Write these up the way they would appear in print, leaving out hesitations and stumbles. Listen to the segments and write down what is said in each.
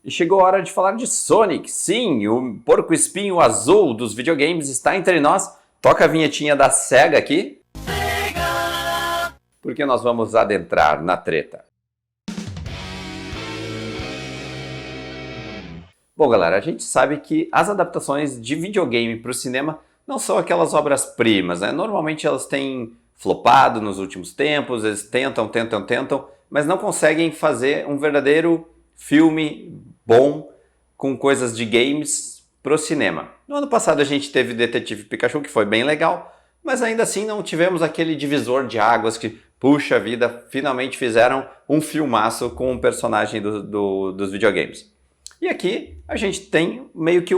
E chegou a hora de falar de Sonic. Sim, o porco-espinho azul dos videogames está entre nós. Toca a vinhetinha da SEGA aqui. SEGA! Porque nós vamos adentrar na treta. Bom, galera, a gente sabe que as adaptações de videogame para o cinema não são aquelas obras-primas, né? Normalmente elas têm flopado nos últimos tempos, eles tentam, mas não conseguem fazer um verdadeiro filme bom com coisas de games pro cinema. No ano passado a gente teve Detetive Pikachu, que foi bem legal, mas ainda assim não tivemos aquele divisor de águas que, puxa vida, finalmente fizeram um filmaço com um personagem dos videogames. E aqui a gente tem meio que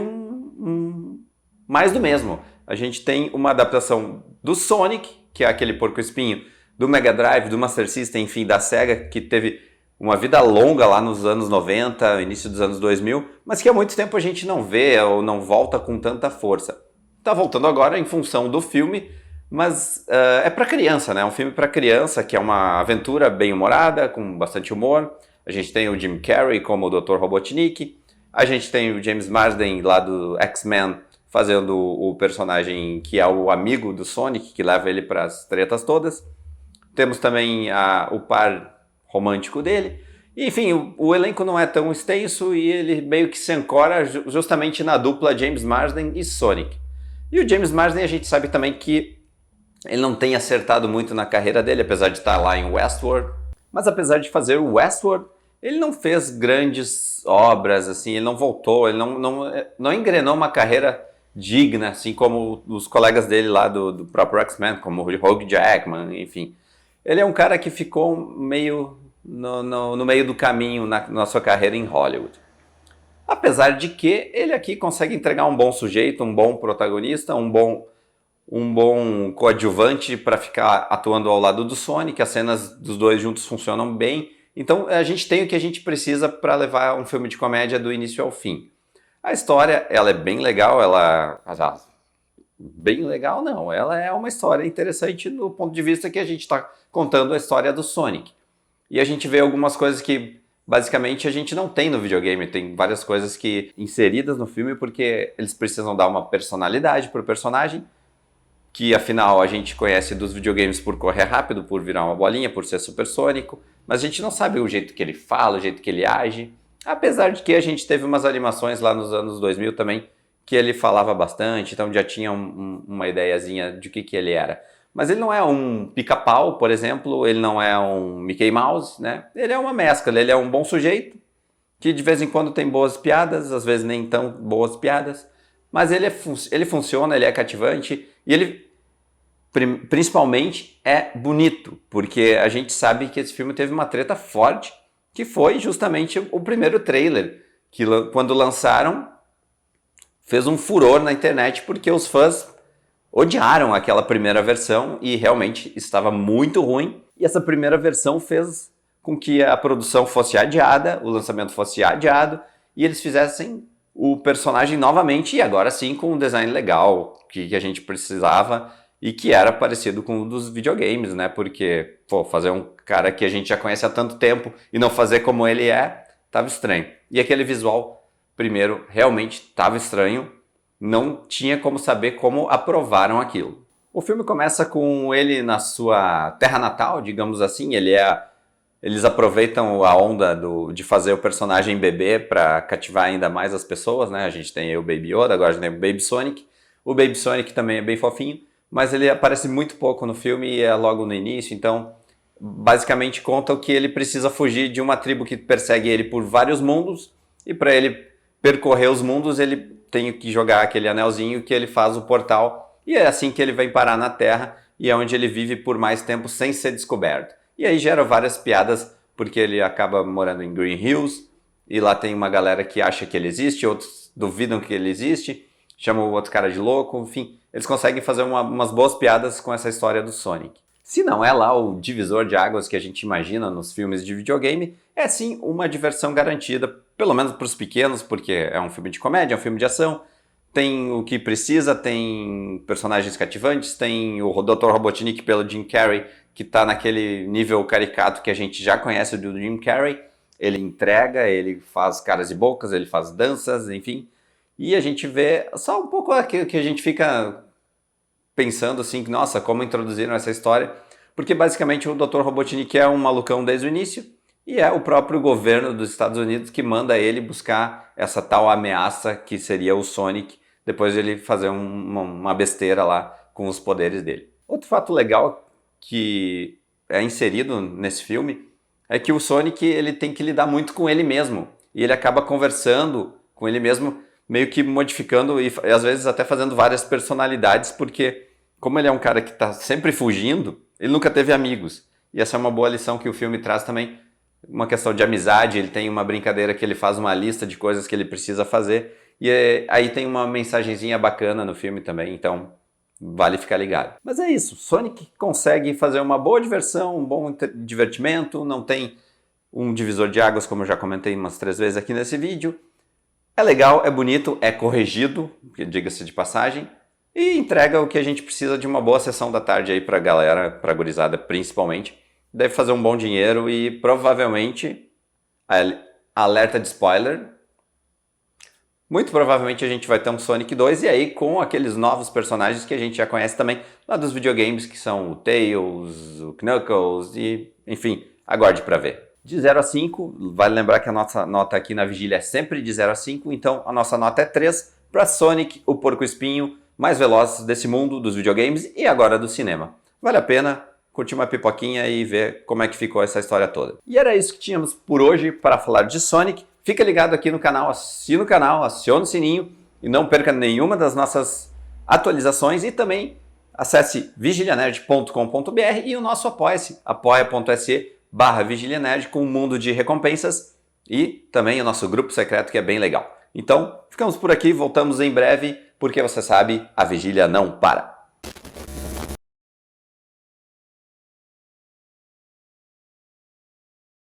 mais do mesmo. A gente tem uma adaptação do Sonic, que é aquele porco-espinho do Mega Drive, do Master System, enfim, da SEGA, que teve uma vida longa lá nos anos 90, início dos anos 2000, mas que há muito tempo a gente não vê ou não volta com tanta força. Tá voltando agora em função do filme, mas é para criança, né? É um filme para criança, que é uma aventura bem humorada, com bastante humor. A gente tem o Jim Carrey como o Dr. Robotnik, a gente tem o James Marsden lá do X-Men fazendo o personagem que é o amigo do Sonic, que leva ele para as tretas todas. Temos também o par romântico dele. E, enfim, o elenco não é tão extenso e ele meio que se ancora justamente na dupla James Marsden e Sonic. E o James Marsden a gente sabe também que ele não tem acertado muito na carreira dele, apesar de estar lá em Westworld. Mas apesar de fazer o Westworld, ele não fez grandes obras, assim, ele não voltou, ele não engrenou uma carreira digna, assim como os colegas dele lá do próprio X-Men, como o Hugh Jackman, enfim. Ele é um cara que ficou meio no meio do caminho na sua carreira em Hollywood. Apesar de que ele aqui consegue entregar um bom sujeito, um bom protagonista, um bom coadjuvante para ficar atuando ao lado do Sonic, as cenas dos dois juntos funcionam bem. Então a gente tem o que a gente precisa para levar um filme de comédia do início ao fim. A história, ela é bem legal, bem legal não, ela é uma história interessante do ponto de vista que a gente está contando a história do Sonic. E a gente vê algumas coisas que basicamente a gente não tem no videogame, tem várias coisas que inseridas no filme porque eles precisam dar uma personalidade para o personagem, que afinal a gente conhece dos videogames por correr rápido, por virar uma bolinha, por ser supersônico, mas a gente não sabe o jeito que ele fala, o jeito que ele age, apesar de que a gente teve umas animações lá nos anos 2000 também, que ele falava bastante, então já tinha uma ideiazinha de que ele era. Mas ele não é um pica-pau, por exemplo, ele não é um Mickey Mouse, né? Ele é uma mescla, ele é um bom sujeito, que de vez em quando tem boas piadas, às vezes nem tão boas piadas, mas ele funciona, ele é cativante, e ele principalmente é bonito, porque a gente sabe que esse filme teve uma treta forte, que foi justamente o primeiro trailer, que quando lançaram, fez um furor na internet, porque os fãs odiaram aquela primeira versão e realmente estava muito ruim. E essa primeira versão fez com que a produção fosse adiada, o lançamento fosse adiado, e eles fizessem o personagem novamente, e agora sim com um design legal, que a gente precisava, e que era parecido com o dos videogames, né? Porque, fazer um cara que a gente já conhece há tanto tempo e não fazer como ele tava estranho. E aquele visual, primeiro, realmente tava estranho, não tinha como saber como aprovaram aquilo. O filme começa com ele na sua terra natal, digamos assim. Eles aproveitam a onda de fazer o personagem bebê para cativar ainda mais as pessoas, né? A gente tem aí o Baby Yoda, agora a gente tem o Baby Sonic. O Baby Sonic também é bem fofinho, mas ele aparece muito pouco no filme e é logo no início, então basicamente conta o que ele precisa fugir de uma tribo que persegue ele por vários mundos, e para ele percorrer os mundos ele tem que jogar aquele anelzinho que ele faz o portal, e é assim que ele vem parar na Terra, e é onde ele vive por mais tempo sem ser descoberto. E aí gera várias piadas, porque ele acaba morando em Green Hills, e lá tem uma galera que acha que ele existe, outros duvidam que ele existe, chamam o outro cara de louco, enfim, eles conseguem fazer umas boas piadas com essa história do Sonic. Se não é lá o divisor de águas que a gente imagina nos filmes de videogame, é sim uma diversão garantida, pelo menos para os pequenos, porque é um filme de comédia, é um filme de ação, tem o que precisa, tem personagens cativantes, tem o Dr. Robotnik pelo Jim Carrey, que está naquele nível caricato que a gente já conhece do Jim Carrey. ele entrega, ele faz caras e bocas, ele faz danças, enfim. E a gente vê só um pouco aquilo que a gente fica pensando assim, que nossa, como introduziram essa história. Porque basicamente o Dr. Robotnik é um malucão desde o início e é o próprio governo dos Estados Unidos que manda ele buscar essa tal ameaça que seria o Sonic, depois de ele fazer uma besteira lá com os poderes dele. Outro fato legal que é inserido nesse filme é que o Sonic ele tem que lidar muito com ele mesmo. E ele acaba conversando com ele mesmo, meio que modificando e às vezes até fazendo várias personalidades, porque como ele é um cara que está sempre fugindo, ele nunca teve amigos. E essa é uma boa lição que o filme traz também, uma questão de amizade. Ele tem uma brincadeira que ele faz uma lista de coisas que ele precisa fazer. E aí tem uma mensagenzinha bacana no filme também, então vale ficar ligado. Mas é isso, Sonic consegue fazer uma boa diversão, um bom divertimento, não tem um divisor de águas, como eu já comentei umas 3 vezes aqui nesse vídeo. É legal, é bonito, é corrigido, diga-se de passagem, e entrega o que a gente precisa de uma boa sessão da tarde aí pra galera, pra gurizada principalmente. Deve fazer um bom dinheiro e provavelmente, alerta de spoiler, muito provavelmente a gente vai ter um Sonic 2 e aí com aqueles novos personagens que a gente já conhece também lá dos videogames, que são o Tails, o Knuckles e, enfim, aguarde pra ver. De 0 a 5, vale lembrar que a nossa nota aqui na Vigília é sempre de 0 a 5, então a nossa nota é 3 para Sonic, o porco-espinho mais veloz desse mundo dos videogames e agora do cinema. Vale a pena curtir uma pipoquinha e ver como é que ficou essa história toda. E era isso que tínhamos por hoje para falar de Sonic. Fica ligado aqui no canal, assina o canal, aciona o sininho e não perca nenhuma das nossas atualizações. E também acesse vigilianerd.com.br e o nosso apoia-se, apoia.se/vigilianerd, com um mundo de recompensas e também o nosso grupo secreto, que é bem legal. Então, ficamos por aqui, voltamos em breve, porque você sabe, a vigília não para.